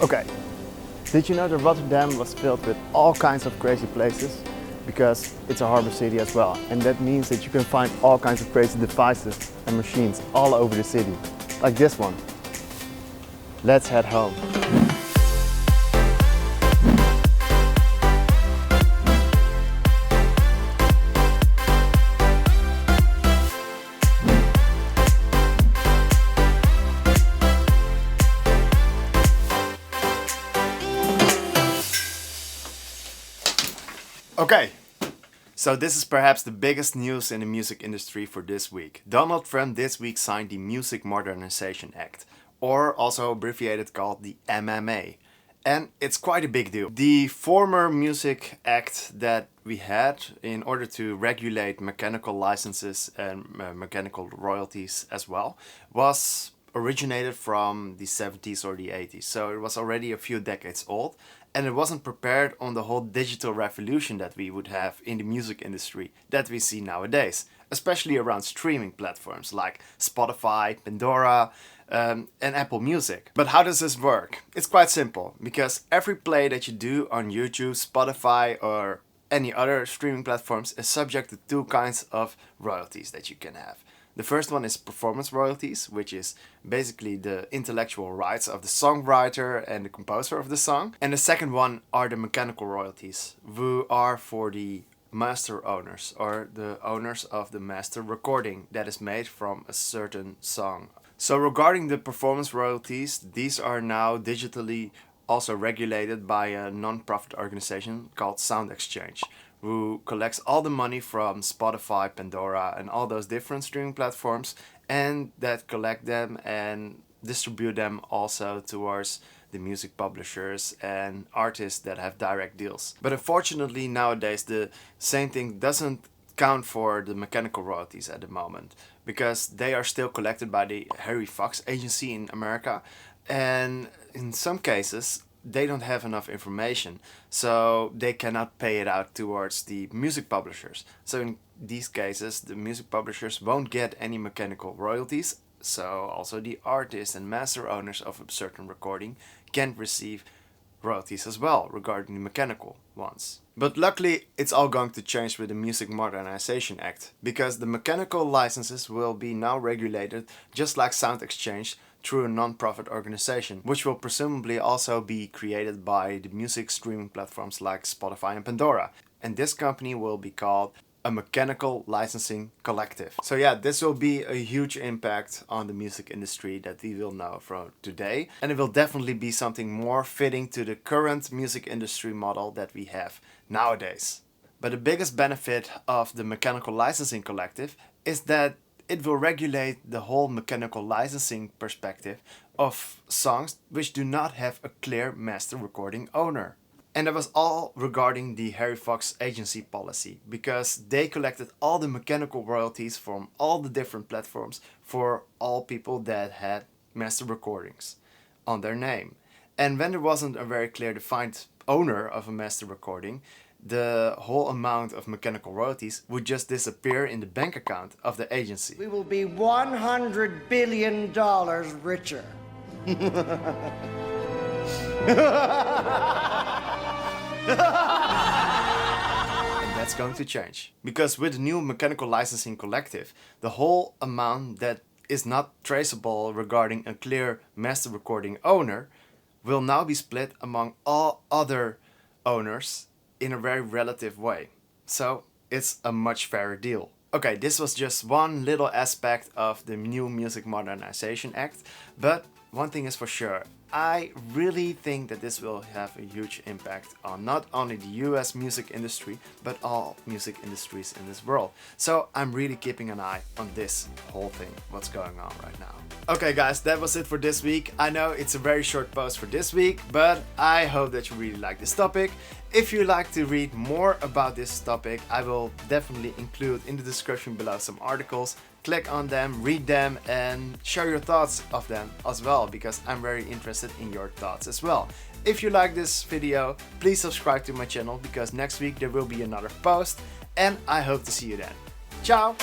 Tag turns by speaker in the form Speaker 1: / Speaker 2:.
Speaker 1: Okay, did you know that Rotterdam was filled with all kinds of crazy places? Because it's a harbor city as well, and that means that you can find all kinds of crazy devices and machines all over the city, like this one. Let's head home. Okay, so this is perhaps the biggest news in the music industry for this week. Donald Trump this week signed the Music Modernization Act, or also abbreviated called the MMA. And it's quite a big deal. The former Music Act that we had in order to regulate mechanical licenses and mechanical royalties as well was originated from the 70s or the 80s. So it was already a few decades old. And it wasn't prepared on the whole digital revolution that we would have in the music industry that we see nowadays, especially around streaming platforms like Spotify, Pandora, and Apple Music. But how does this work? It's quite simple, because every play that you do on YouTube, Spotify, or any other streaming platforms is subject to two kinds of royalties that you can have. The first one is performance royalties, which is basically the intellectual rights of the songwriter and the composer of the song. And the second one are the mechanical royalties, who are for the master owners, or the owners of the master recording that is made from a certain song. So regarding the performance royalties, these are now digitally also regulated by a non-profit organization called Sound Exchange, who collects all the money from Spotify, Pandora, and all those different streaming platforms, and that collect them and distribute them also towards the music publishers and artists that have direct deals. But unfortunately nowadays the same thing doesn't count for the mechanical royalties at the moment, because they are still collected by the Harry Fox agency in America, and in some cases they don't have enough information, so they cannot pay it out towards the music publishers. So in these cases, the music publishers won't get any mechanical royalties, so also the artists and master owners of a certain recording can't receive royalties as well regarding the mechanical ones. But luckily it's all going to change with the Music Modernization Act, because the mechanical licenses will be now regulated just like Sound Exchange through a non-profit organization, which will presumably also be created by the music streaming platforms like Spotify and Pandora. And this company will be called a Mechanical Licensing Collective. So yeah, this will be a huge impact on the music industry that we will know from today. And it will definitely be something more fitting to the current music industry model that we have nowadays. But the biggest benefit of the Mechanical Licensing Collective is that it will regulate the whole mechanical licensing perspective of songs which do not have a clear master recording owner. And that was all regarding the Harry Fox agency policy, because they collected all the mechanical royalties from all the different platforms for all people that had master recordings on their name. And when there wasn't a very clear defined owner of a master recording, the whole amount of mechanical royalties would just disappear in the bank account of the agency.
Speaker 2: We will be $100 billion richer.
Speaker 1: And that's going to change, because with the new Mechanical Licensing Collective, the whole amount that is not traceable regarding a clear master recording owner will now be split among all other owners in a very relative way. So it's a much fairer deal. Okay, this was just one little aspect of the new Music Modernization Act, but one thing is for sure, I really think that this will have a huge impact on not only the US music industry, but all music industries in this world. So I'm really keeping an eye on this whole thing, what's going on right now. Okay guys, that was it for this week. I know it's a very short post for this week, but I hope that you really like this topic. If you like to read more about this topic, I will definitely include in the description below some articles. Click on them, read them, and share your thoughts of them as well, because I'm very interested in your thoughts as well. If you like this video, please subscribe to my channel, because next week there will be another post, and I hope to see you then. Ciao!